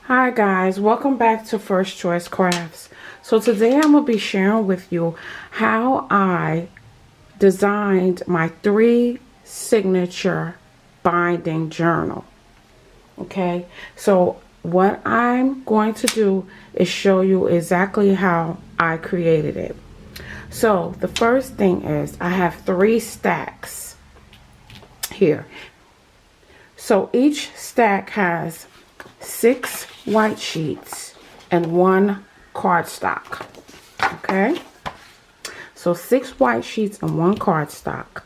Hi guys, welcome back to First Choice Crafts. So today I'm going to be sharing with you how I designed my 3 signature binding journal. Okay, so what I'm going to do is show you exactly how I created it. So the first thing is I have 3 stacks here. So each stack has 6 white sheets and 1 cardstock. Okay, so 6 white sheets and 1 cardstock.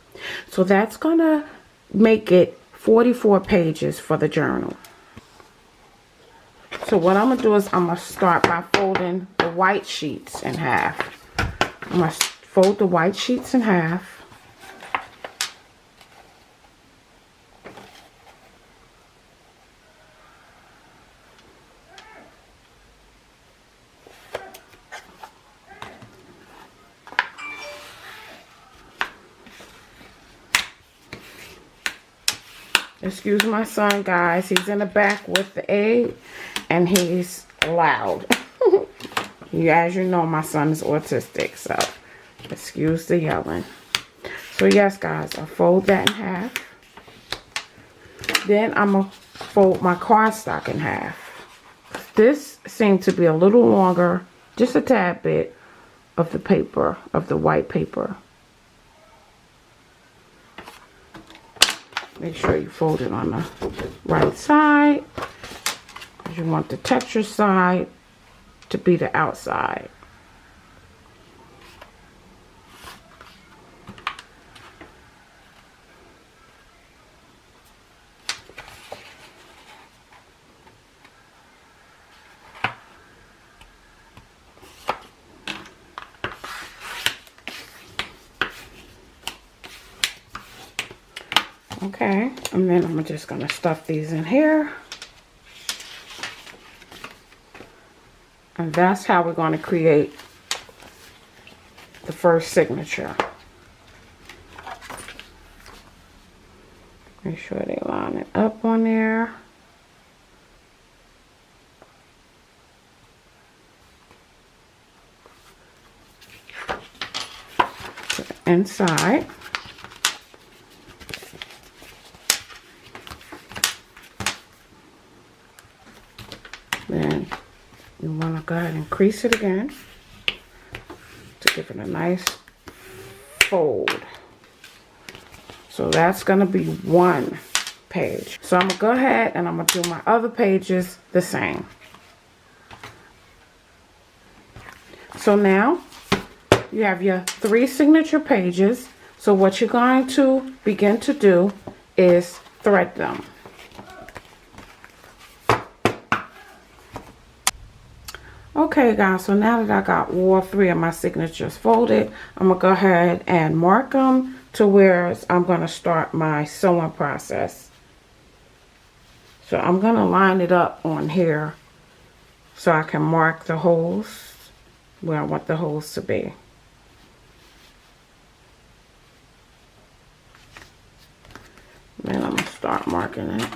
So that's gonna make it 44 pages for the journal. So what I'm gonna do is I'm gonna start by folding the white sheets in half. I'm gonna fold the white sheets in half. Excuse my son, guys. He's in the back with the egg, and he's loud. As you know, my son is autistic, so excuse the yelling. So yes, guys, I fold that in half. Then I'm going to fold my cardstock in half. This seemed to be a little longer, just a tad bit, of the paper, of the white paper. Make sure you fold it on the right side, because you want the texture side to be the outside. Okay, and then I'm just going to stuff these in here. And that's how we're going to create the first signature. Make sure they line it up on there. To the inside. Then you want to go ahead and crease it again to give it a nice fold. So that's going to be 1 page. So I'm going to go ahead and I'm going to do my other pages the same. So now you have your 3 signature pages. So what you're going to begin to do is thread them. Okay guys, so now that I got all 3 of my signatures folded, I'm going to go ahead and mark them to where I'm going to start my sewing process. So I'm going to line it up on here so I can mark the holes where I want the holes to be. Then I'm going to start marking it.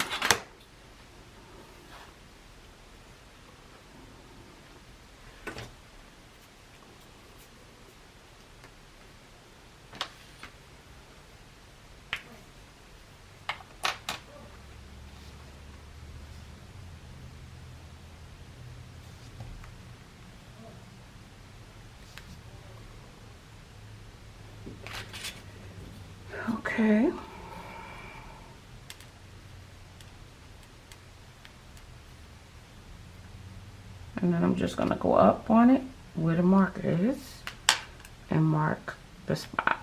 Okay. And then I'm just going to go up on it where the mark is and mark the spots.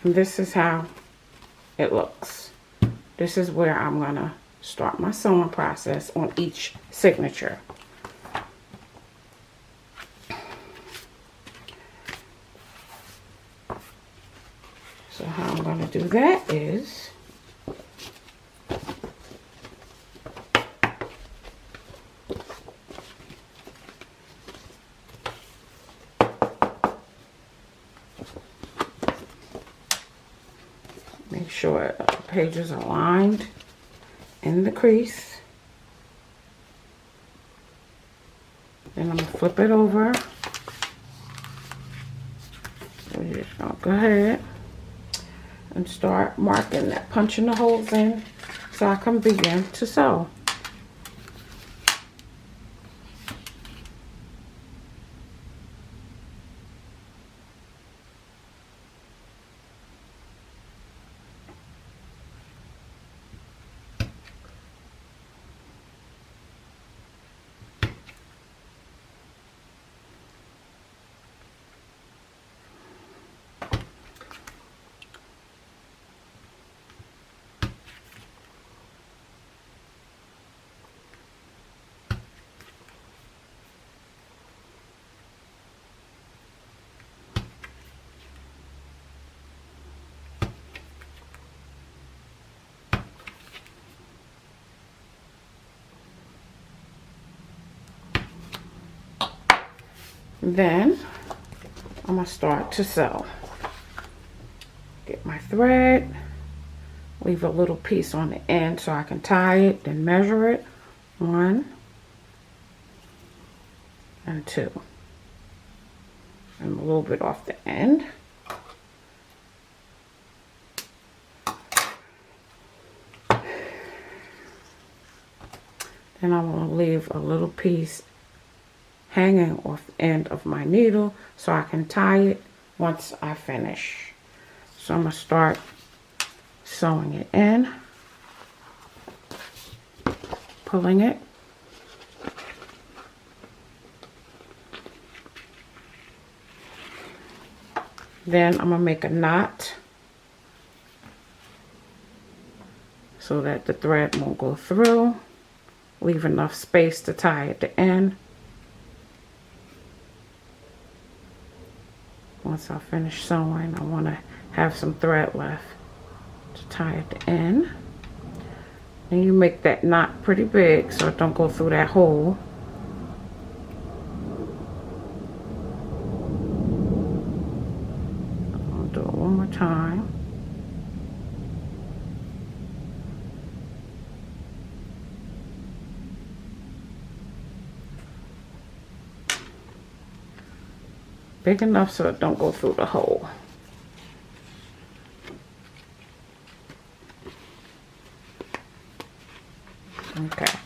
And this is how it looks. This is where I'm gonna start my sewing process on each signature. So how I'm gonna do that is make sure the pages are lined in the crease. Then I'm gonna flip it over. So you're just gonna go ahead and start marking that, punching the holes in so I can begin to sew. Then I'm gonna start to sew. Get my thread, leave a little piece on the end so I can tie it, then measure it. 1 and 2. And a little bit off the end. Then I'm gonna leave a little piece hanging off the end of my needle so I can tie it once I finish. So I'm going to start sewing it in, pulling it, then I'm going to make a knot so that the thread won't go through. Leave enough space to tie at the end. Once I finish sewing, I want to have some thread left to tie at the end. And you make that knot pretty big so it don't go through that hole. I'll do it one more time. Big enough so it don't go through the hole. Okay.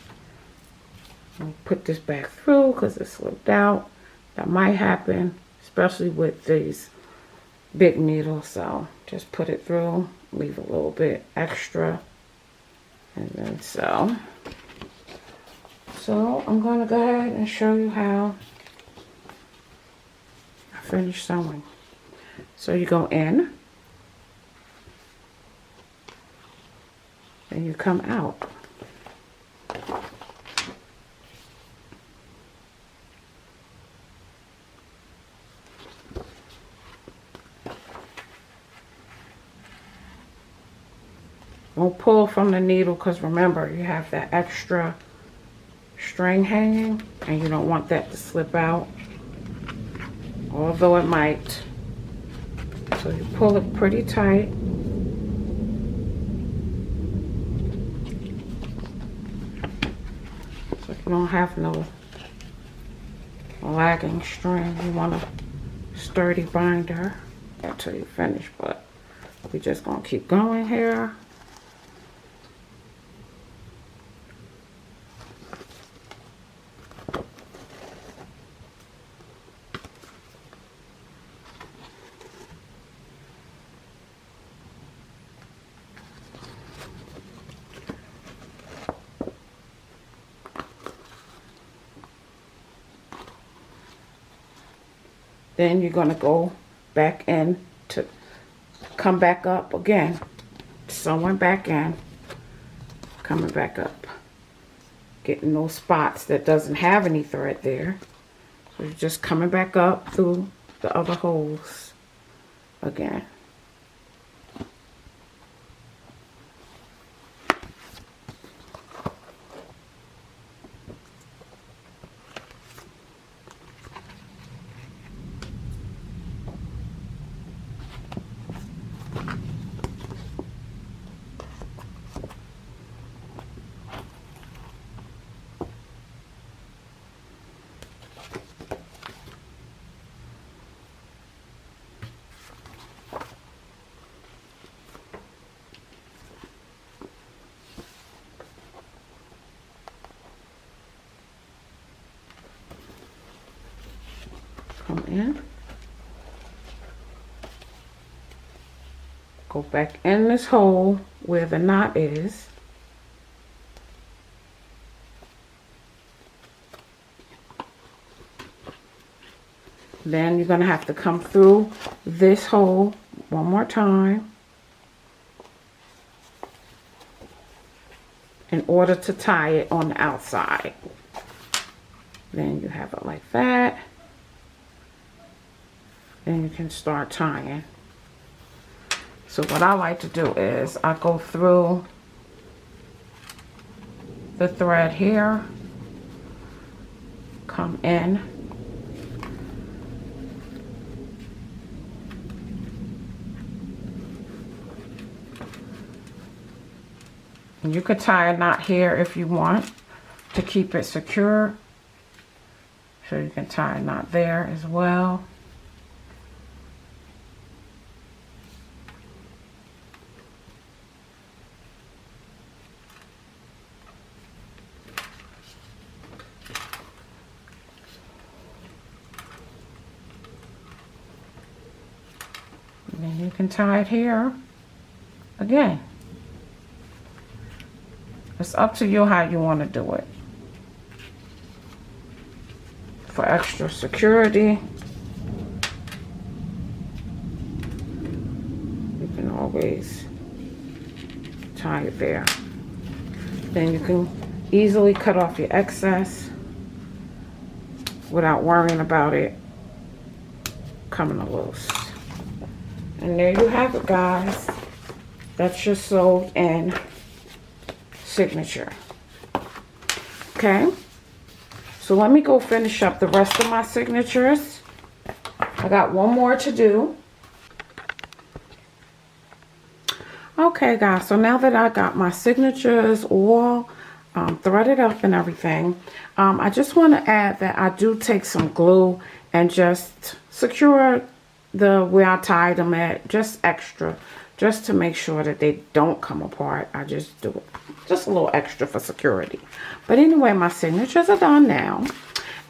I'll put this back through because it slipped out. That might happen, especially with these big needles. So just put it through, leave a little bit extra, and then sew. So I'm going to go ahead and show you how finish sewing. So you go in and you come out. Don't pull from the needle because remember you have that extra string hanging and you don't want that to slip out. Although it might. So you pull it pretty tight. So you don't have no lagging string. You want a sturdy binder until you finish, but we're just gonna keep going here. Then you're going to go back in come back up again, sewing back in, coming back up, getting those spots that doesn't have any thread there. So you're just coming back up through the other holes again. Come in, go back in this hole where the knot is, then you're going to have to come through this hole one more time in order to tie it on the outside. Then you have it like that. Then you can start tying. So what I like to do is I go through the thread here, come in, and you could tie a knot here if you want to keep it secure. So you can tie a knot there as well. And then you can tie it here again. It's up to you how you want to do it. For extra security, you can always tie it there. Then you can easily cut off your excess without worrying about it coming loose. And there you have it, guys. That's your sewed in signature. Okay, so let me go finish up the rest of my signatures. I got one more to do. Okay, guys, so now that I got my signatures all threaded up and everything, I just want to add that I do take some glue and just secure the where I tied them at, just extra, just to make sure that they don't come apart. I just do it, just a little extra for security. But anyway, my signatures are done now.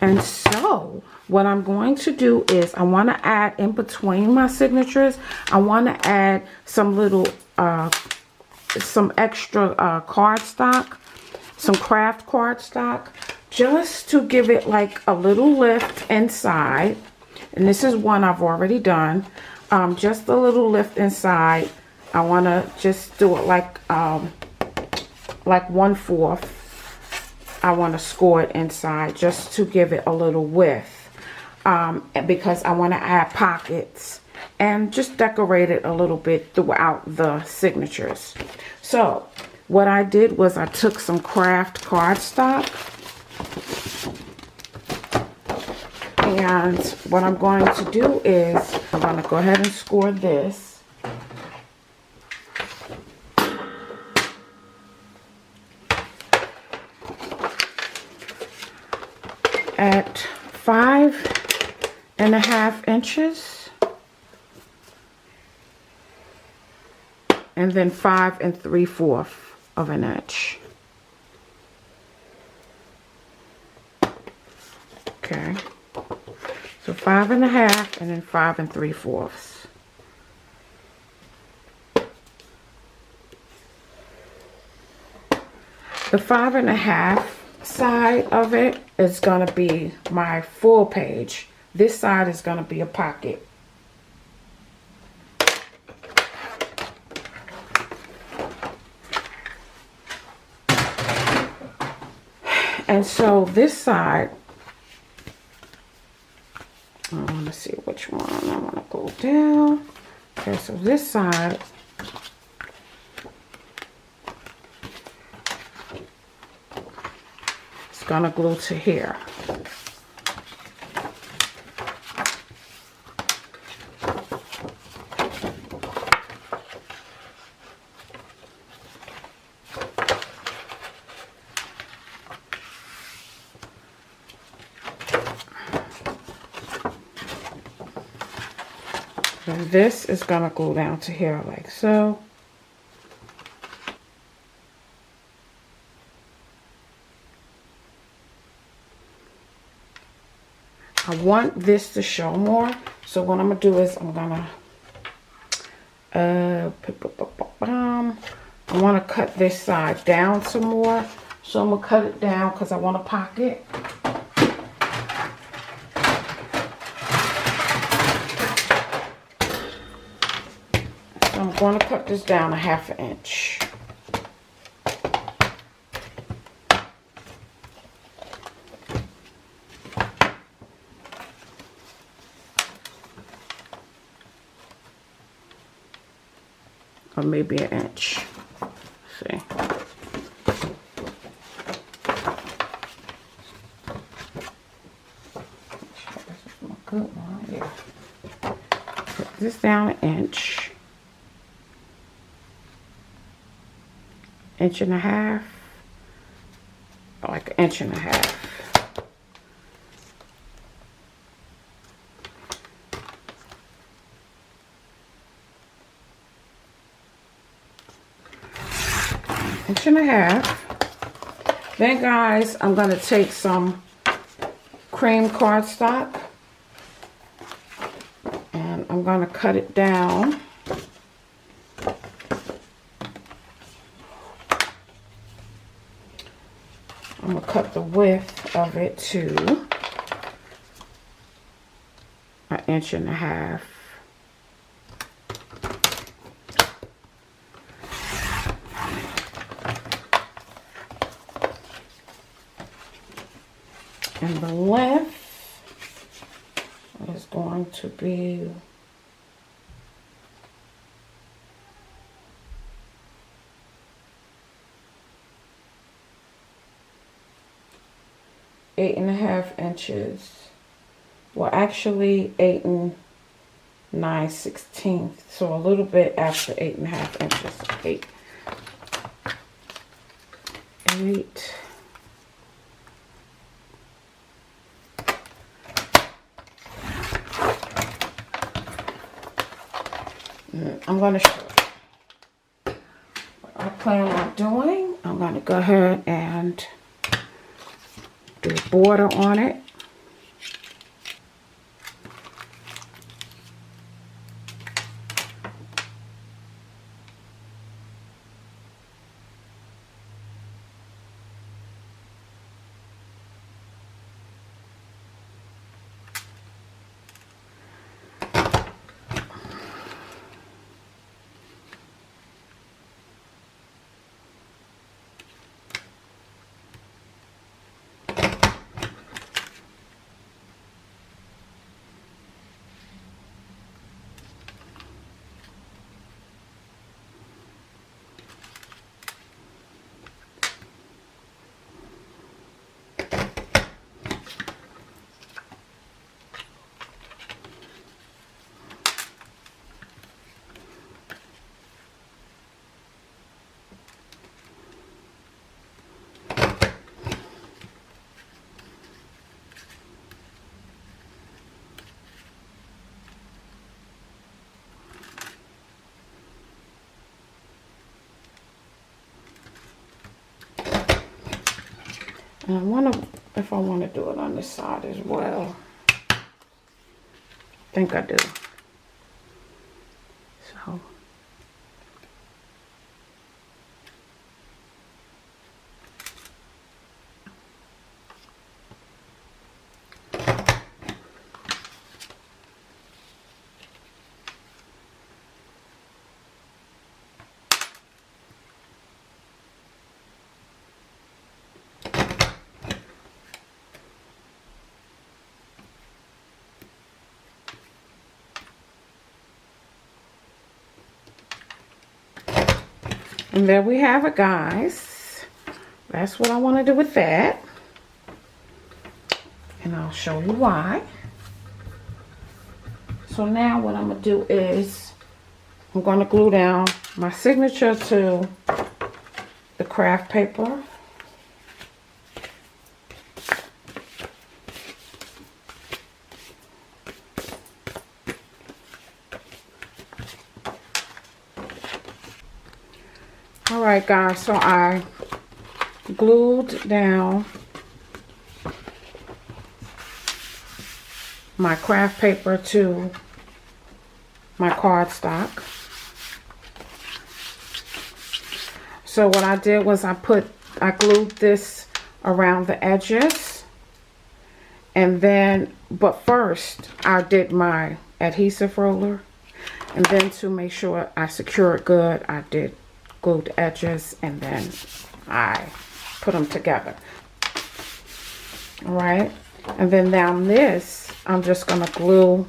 And so what I'm going to do is I want to add in between my signatures, I want to add some little, some extra cardstock, some craft cardstock, just to give it like a little lift inside. And this is one I've already done. Just a little lift inside. I want to just do it like 1/4. I want to score it inside just to give it a little width. Because I want to add pockets and just decorate it a little bit throughout the signatures. So what I did was I took some craft cardstock. And what I'm going to do is I'm going to go ahead and score this. At 5.5 inches. And then 5 3/4 of an inch. Okay. So 5.5 and then 5 3/4. The 5.5 side of it is going to be my full page. This side is going to be a pocket. And so this side, I want to see which one. I want to go down. Okay, so this side, it's going to glue to here. And this is going to glue down to here like so. I want this to show more. So what I'm going to do is I'm going to, I want to cut this side down some more. So I'm going to cut it down because I want a pocket. I'm going to cut this down 1/2 inch. Or maybe 1 inch. See. Good one. Yeah. Put this down 1 inch. 1.5 inches, like 1.5 inches. Inch and a half. Then guys, I'm going to take some cream cardstock and I'm going to cut it down. I'm going to cut the width of it to 1.5 inches. And the length is going to be 8.5 inches. Well, actually 8 9/16, so a little bit after 8.5 inches. 8. I'm going to show you what I plan on doing. I'm going to go ahead and do a border on it. And I want to, if I want to do it on this side as well. I think I do. So. And there we have it, guys. That's what I want to do with that. And I'll show you why. So now what I'm going to do is I'm going to glue down my signature to the craft paper. Alright guys, so I glued down my craft paper to my cardstock. So what I did was I glued this around the edges, and then, but first I did my adhesive roller, and then to make sure I secure it good, I did glue the edges and then I put them together. All right, and then down this I'm just going to glue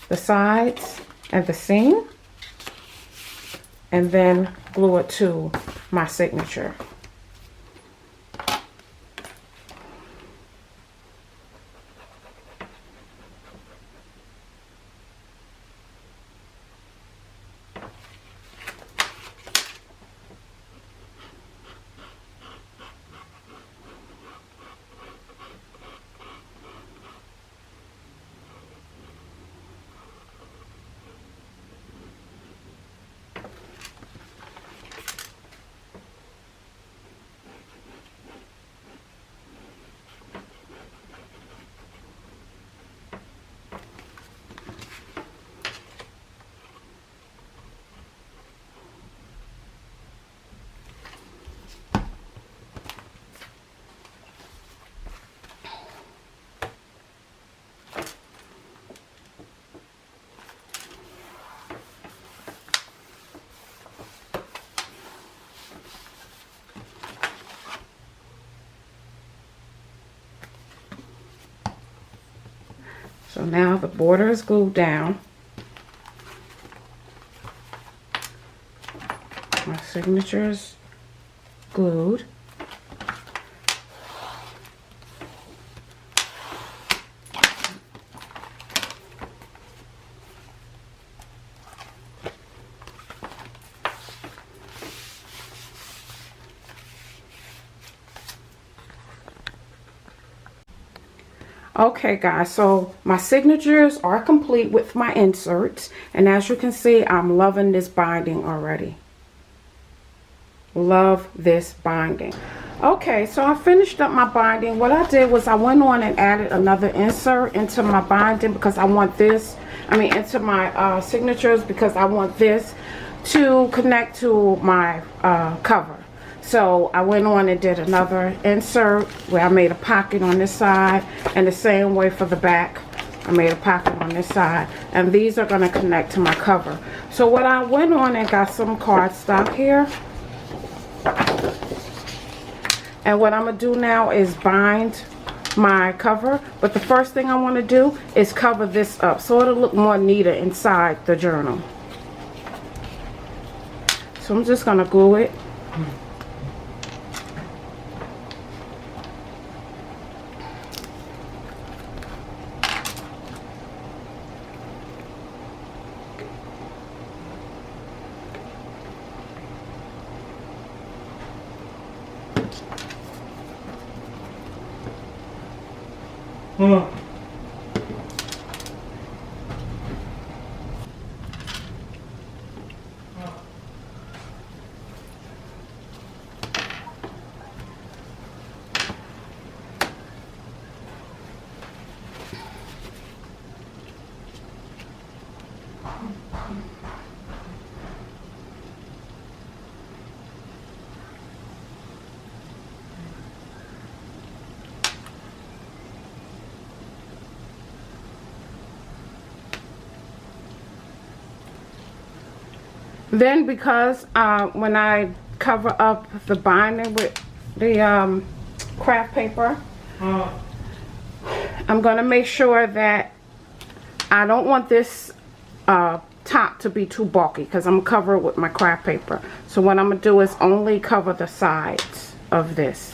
the sides and the seam and then glue it to my signature. So now the border is glued down. My signature is glued. Okay guys, so my signatures are complete with my inserts, and as you can see, I'm loving this binding already. Love this binding. Okay, so I finished up my binding. What I did was I went on and added another insert into my binding because I want this, into my signatures, because I want this to connect to my cover. So I went on and did another insert where I made a pocket on this side, and the same way for the back. I made a pocket on this side, and these are going to connect to my cover. So what I went on and got some cardstock here, and what I'm going to do now is bind my cover. But the first thing I want to do is cover this up so it'll look more neater inside the journal. So I'm just going to glue it. Then because when I cover up the binding with the craft paper, I'm going to make sure that I don't want this top to be too bulky because I'm gonna cover it with my craft paper. So what I'm gonna do is only cover the sides of this.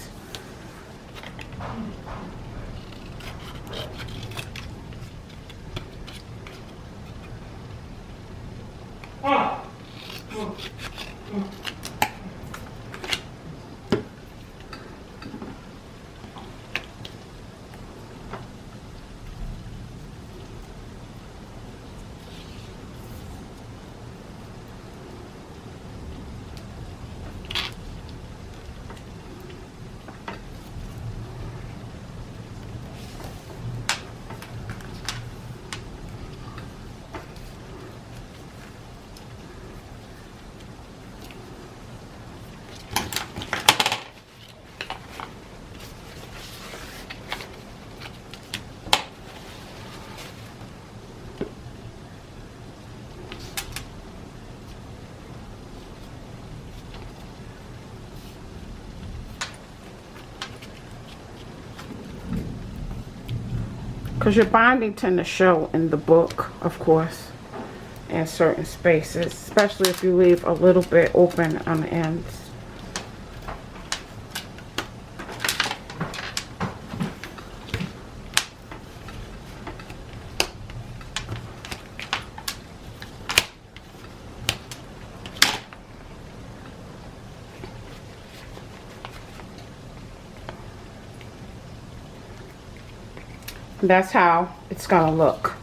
Because your binding tend to show in the book, of course, in certain spaces, especially if you leave a little bit open on the ends. That's how it's gonna look.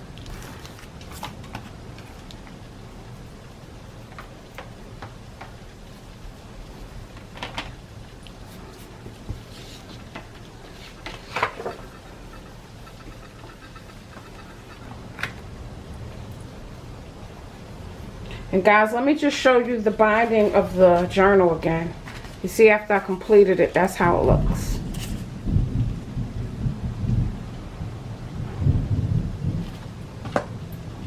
And guys, let me just show you the binding of the journal again. You see, after I completed it, that's how it looks.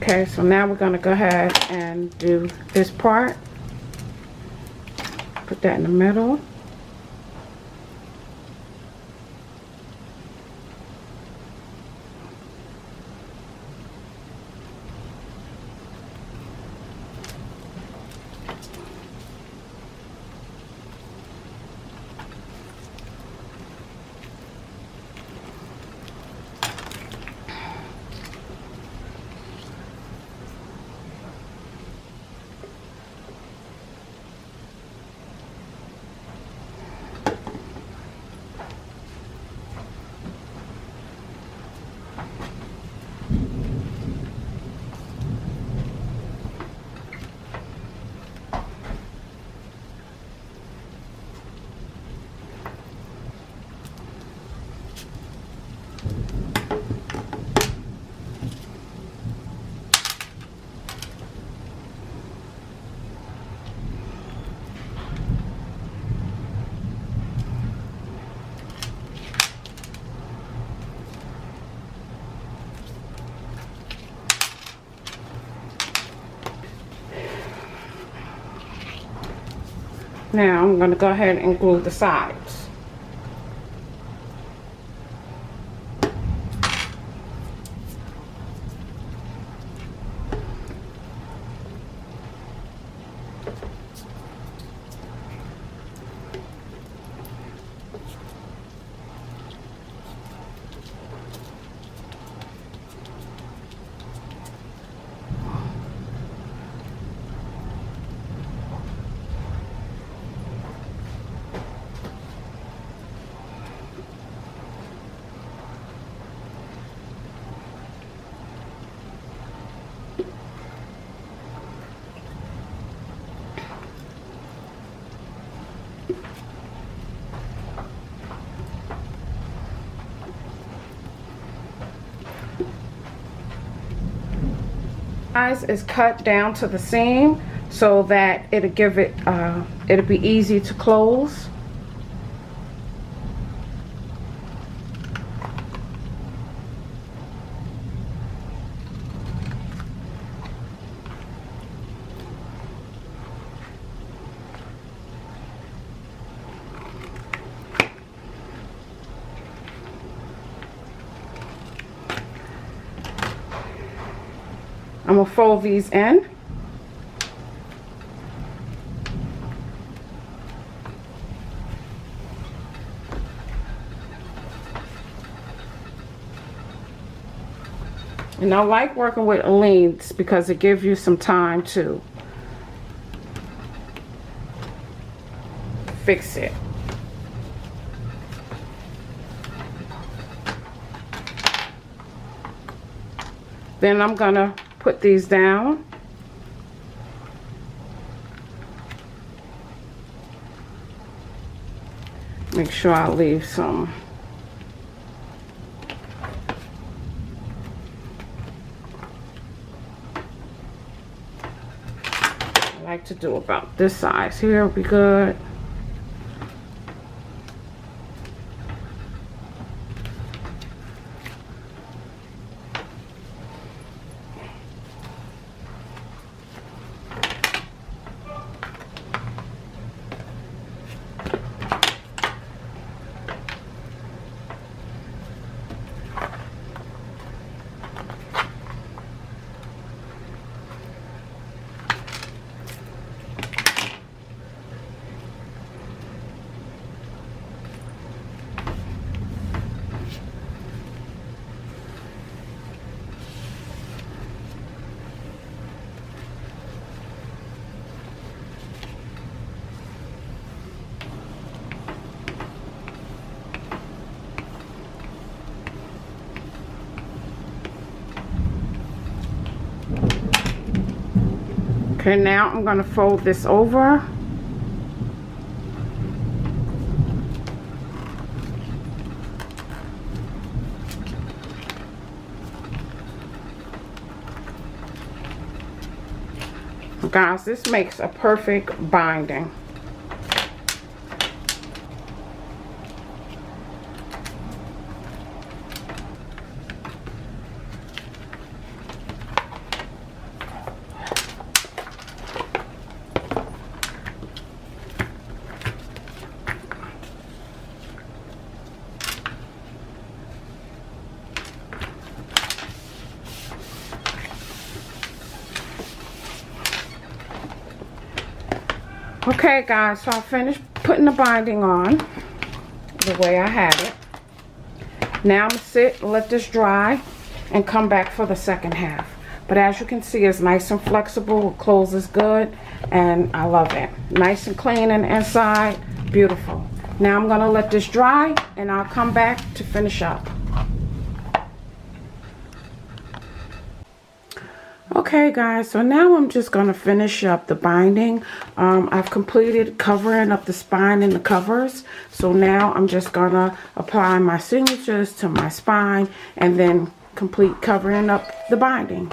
Okay, so now we're going to go ahead and do this part. Put that in the middle. Now I'm going to go ahead and glue the sides. Size is cut down to the seam so that it'll give it it'll be easy to close. I'm gonna fold these in. And I like working with leads because it gives you some time to fix it. Then I'm gonna put these down. Make sure I leave some. I like to do about this size here will be good. Okay, now I'm going to fold this over. Guys, this makes a perfect binding. Okay guys, so I finished putting the binding on the way I had it. Now I'm going to sit and let this dry and come back for the second half. But as you can see, it's nice and flexible, it closes good, and I love it. Nice and clean on the inside, beautiful. Now I'm going to let this dry and I'll come back to finish up. Okay guys, so now I'm just going to finish up the binding. I've completed covering up the spine and the covers. So now I'm just going to apply my signatures to my spine and then complete covering up the binding.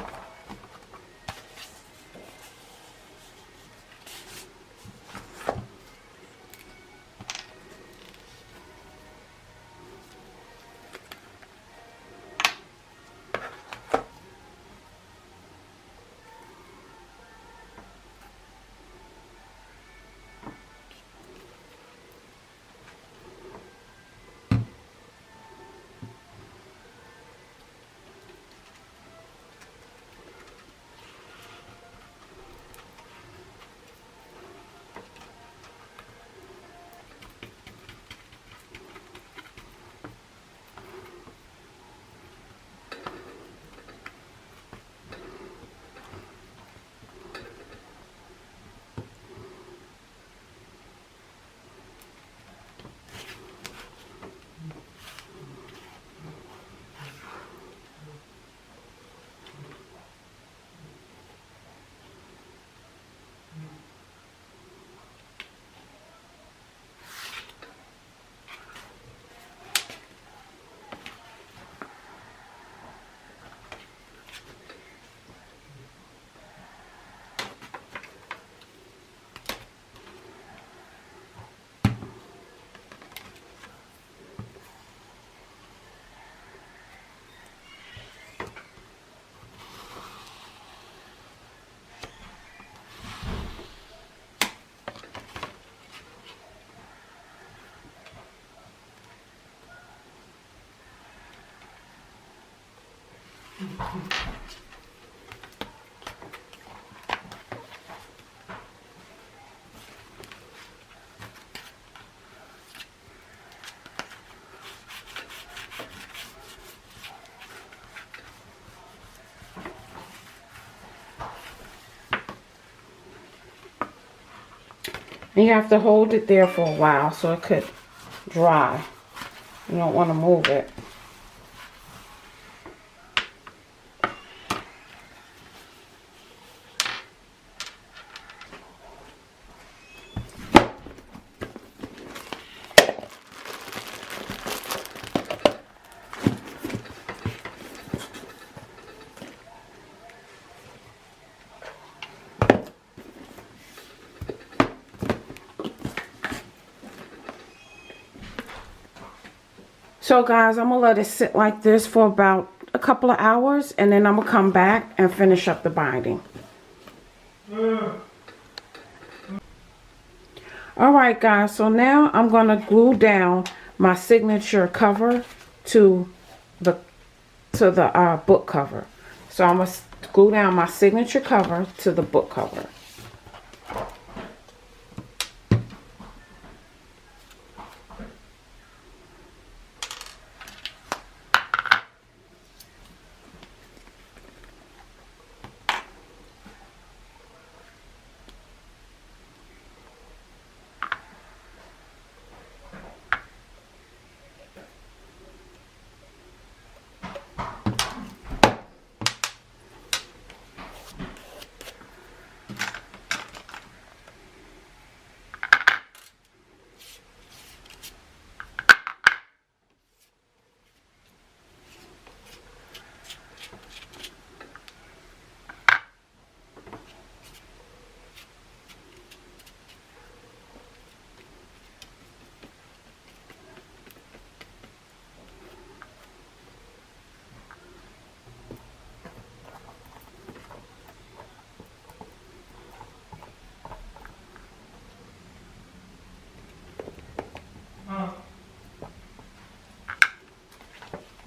And you have to hold it there for a while so it could dry. You don't want to move it. So guys, I'm going to let it sit like this for about a couple of hours, and then I'm going to come back and finish up the binding. Alright guys, so now I'm going to glue down my signature cover to the book cover. So I'm going to glue down my signature cover to the book cover.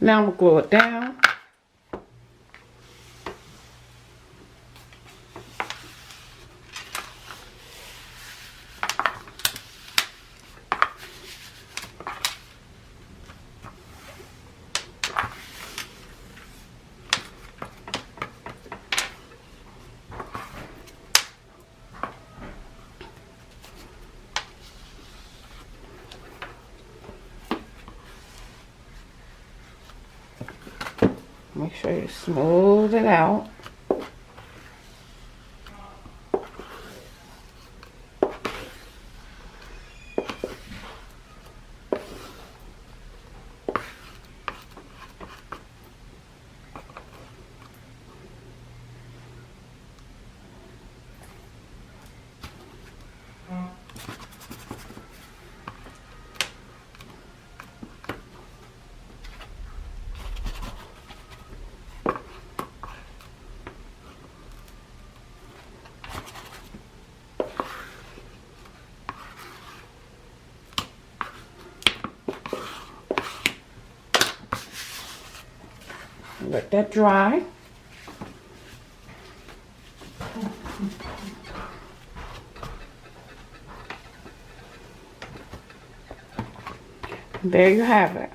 Now I'm going to glue it down. Make sure you smooth it out. Let that dry. There you have it.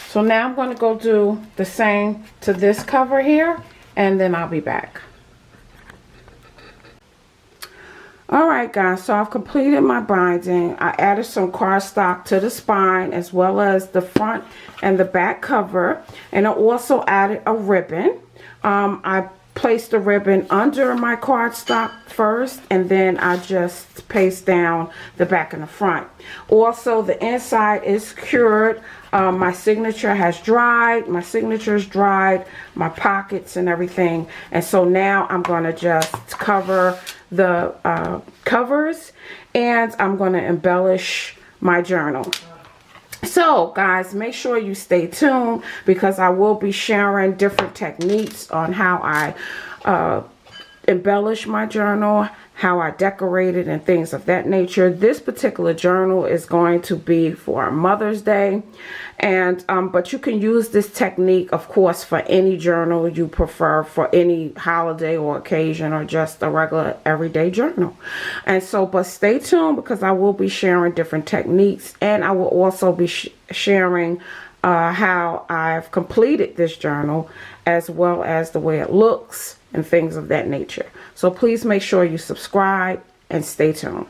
So now I'm going to go do the same to this cover here, and then I'll be back. Alright guys, so I've completed my binding. I added some cardstock to the spine as well as the front and the back cover, and I also added a ribbon. I placed the ribbon under my cardstock first, and then I just paste down the back and the front. Also, the inside is cured. My signature has dried. My signature's dried, my pockets and everything. And so now I'm going to just cover the covers, and I'm going to embellish my journal. So guys, make sure you stay tuned, because I will be sharing different techniques on how I embellish my journal, how I decorate it, and things of that nature. This particular journal is going to be for Mother's Day, and but you can use this technique, of course, for any journal you prefer, for any holiday or occasion, or just a regular everyday journal. And so, but stay tuned, because I will be sharing different techniques, and I will also be sharing how I've completed this journal, as well as the way it looks and things of that nature. So please make sure you subscribe and stay tuned.